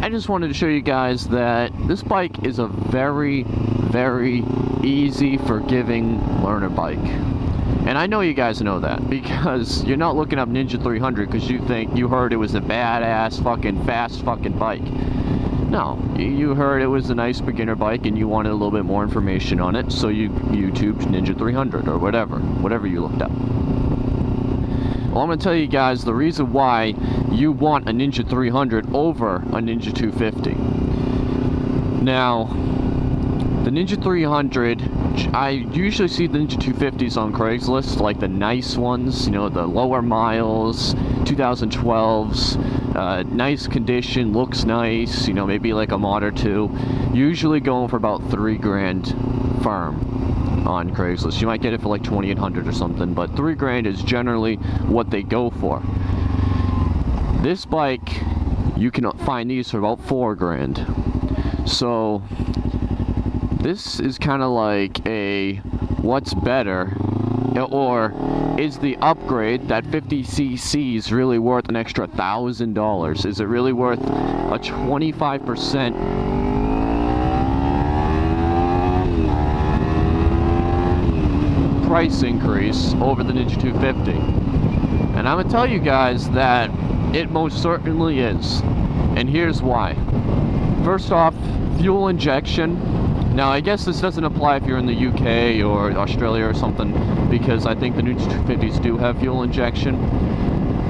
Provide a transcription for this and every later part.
I just wanted to show you guys that this bike is a very, very easy, forgiving learner bike. And I know you guys know that, because you're not looking up Ninja 300 because you heard it was a badass fucking fast fucking bike. No, you heard it was a nice beginner bike and you wanted a little bit more information on it, so you YouTubed Ninja 300 or whatever you looked up. Well, I'm going to tell you guys the reason why you want a Ninja 300 over a Ninja 250. Now, the Ninja 300, I usually see the Ninja 250s on Craigslist, like the nice ones, you know, the lower miles, 2012s, nice condition, looks nice, you know, maybe like a mod or two, usually going for about $3,000 firm on Craigslist. You might get it for like $2,800 or something, but $3,000 is generally what they go for. This bike, you can find these for about $4,000. So this is kind of like a what's better, or is the upgrade, that 50cc's, really worth an extra $1,000? Is it really worth a 25% price increase over the Ninja 250? And I'm gonna tell you guys that it most certainly is, and here's why. First off, fuel injection. Now, I guess this doesn't apply if you're in the UK or Australia or something, because I think the Ninja 250s do have fuel injection.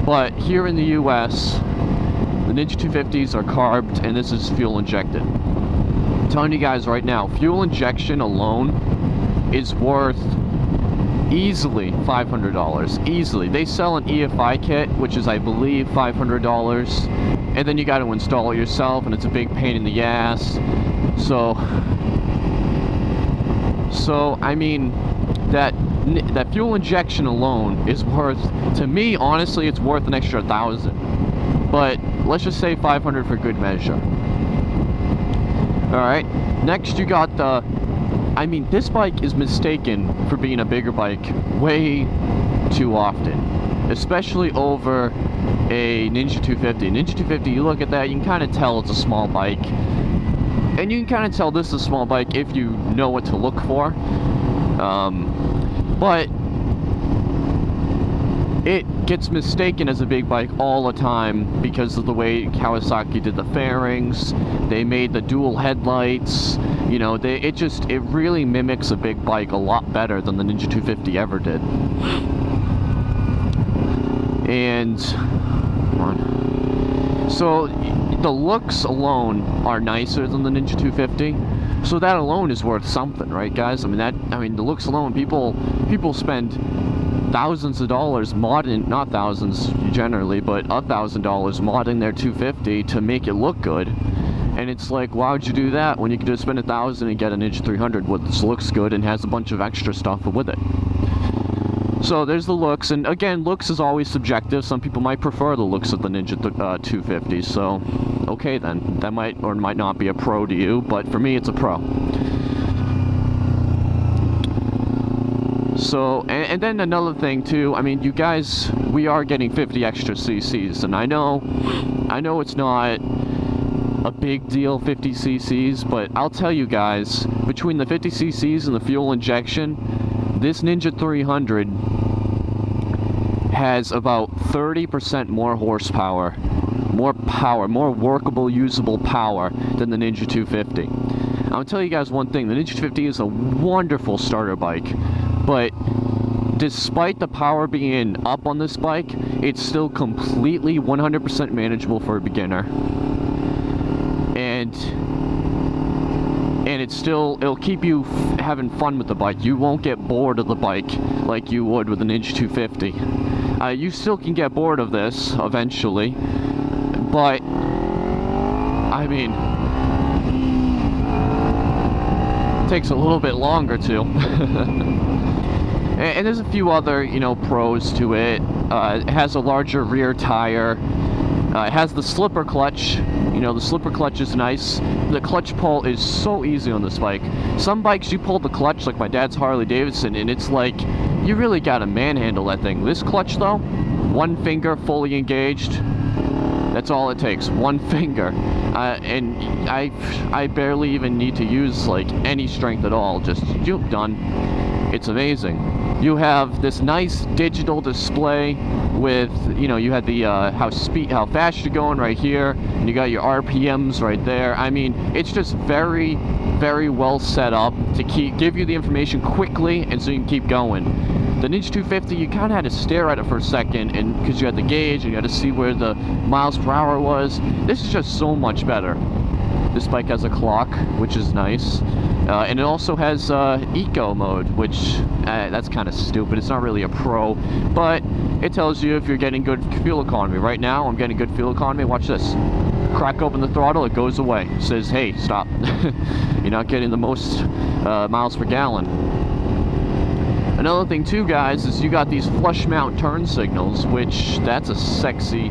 But here in the US, the Ninja 250s are carbed, and this is fuel injected. I'm telling you guys right now, fuel injection alone is worth easily $500. Easily. They sell an EFI kit, which is, I believe, $500, and then you got to install it yourself, and it's a big pain in the ass. So I mean, that fuel injection alone is worth, to me, honestly, it's worth an extra $1,000. But let's just say $500 for good measure. All right. Next, you got the. I mean, this bike is mistaken for being a bigger bike way too often, especially over a Ninja 250. Ninja 250, you look at that, you can kind of tell it's a small bike. And you can kind of tell this is a small bike if you know what to look for. But it gets mistaken as a big bike all the time because of the way Kawasaki did the fairings. They made the dual headlights. You know, it really mimics a big bike a lot better than the Ninja 250 ever did. And so the looks alone are nicer than the Ninja 250, so that alone is worth something, right, guys? I mean, the looks alone, people spend thousands of dollars modding, not thousands generally, but $1,000 modding their 250 to make it look good. And it's like, why would you do that when you could just spend $1,000 and get a Ninja 300 which looks good and has a bunch of extra stuff with it? So there's the looks, and again, looks is always subjective. Some people might prefer the looks of the Ninja 250, so okay then. That might or might not be a pro to you, but for me it's a pro. So, and then another thing too, I mean, you guys, we are getting 50 extra cc's, and I know it's not a big deal, 50 cc's, but I'll tell you guys, between the 50 cc's and the fuel injection, this Ninja 300 has about 30% more horsepower, more workable, usable power than the Ninja 250. I'll tell you guys one thing, the Ninja 250 is a wonderful starter bike, but despite the power being up on this bike, it's still completely 100% manageable for a beginner. And it'll keep you having fun with the bike. You won't get bored of the bike like you would with the Ninja 250. You still can get bored of this eventually, but I mean, it takes a little bit longer to. And there's a few other, you know, pros to it. It has a larger rear tire. It has the slipper clutch. You know, the slipper clutch is nice. The clutch pull is so easy on this bike. Some bikes, you pull the clutch, like my dad's Harley Davidson, and it's like, you really gotta manhandle that thing. This clutch, though, one finger fully engaged, That's all it takes, one finger. And I barely even need to use like any strength at all, just done. It's amazing. You have this nice digital display with, you know, you had the how fast you're going right here, and you got your RPMs right there. I mean, it's just very, very well set up to give you the information quickly, and so you can keep going. The Ninja 250, you kind of had to stare at it for a second, and because you had the gauge and you had to see where the miles per hour was. This is just so much better. This bike has a clock, which is nice, and it also has eco mode, which that's kind of stupid. It's not really a pro, but it tells you if you're getting good fuel economy. Right now, I'm getting good fuel economy. Watch this. Crack open the throttle, it goes away. It says, hey, stop. You're not getting the most miles per gallon. Another thing too, guys, is you got these flush mount turn signals, which that's a sexy,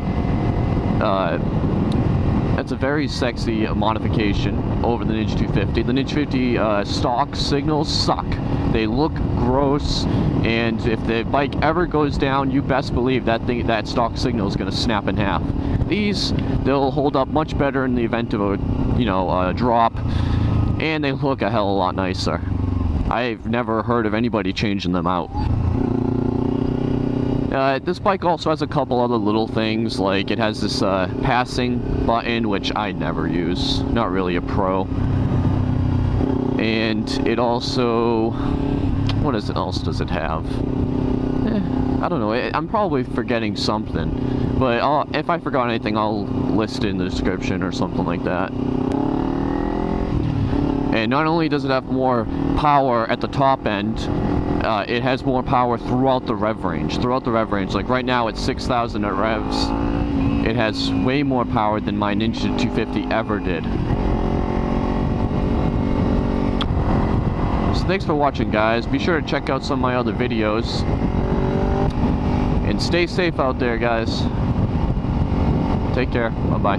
that's a very sexy modification over the Ninja 250. The Ninja 250 stock signals suck. They look gross, and if the bike ever goes down, you best believe that stock signal is going to snap in half. These, they'll hold up much better in the event of a, you know, drop, and they look a hell of a lot nicer. I've never heard of anybody changing them out. This bike also has a couple other little things, like it has this passing button, which I never use, not really a pro. And it also, what else does it have? I don't know, I'm probably forgetting something, but if I forgot anything, I'll list it in the description or something like that. And not only does it have more power at the top end, it has more power throughout the rev range. Like right now it's 6,000 at revs. It has way more power than my Ninja 250 ever did. So thanks for watching, guys. Be sure to check out some of my other videos. And stay safe out there, guys. Take care. Bye-bye.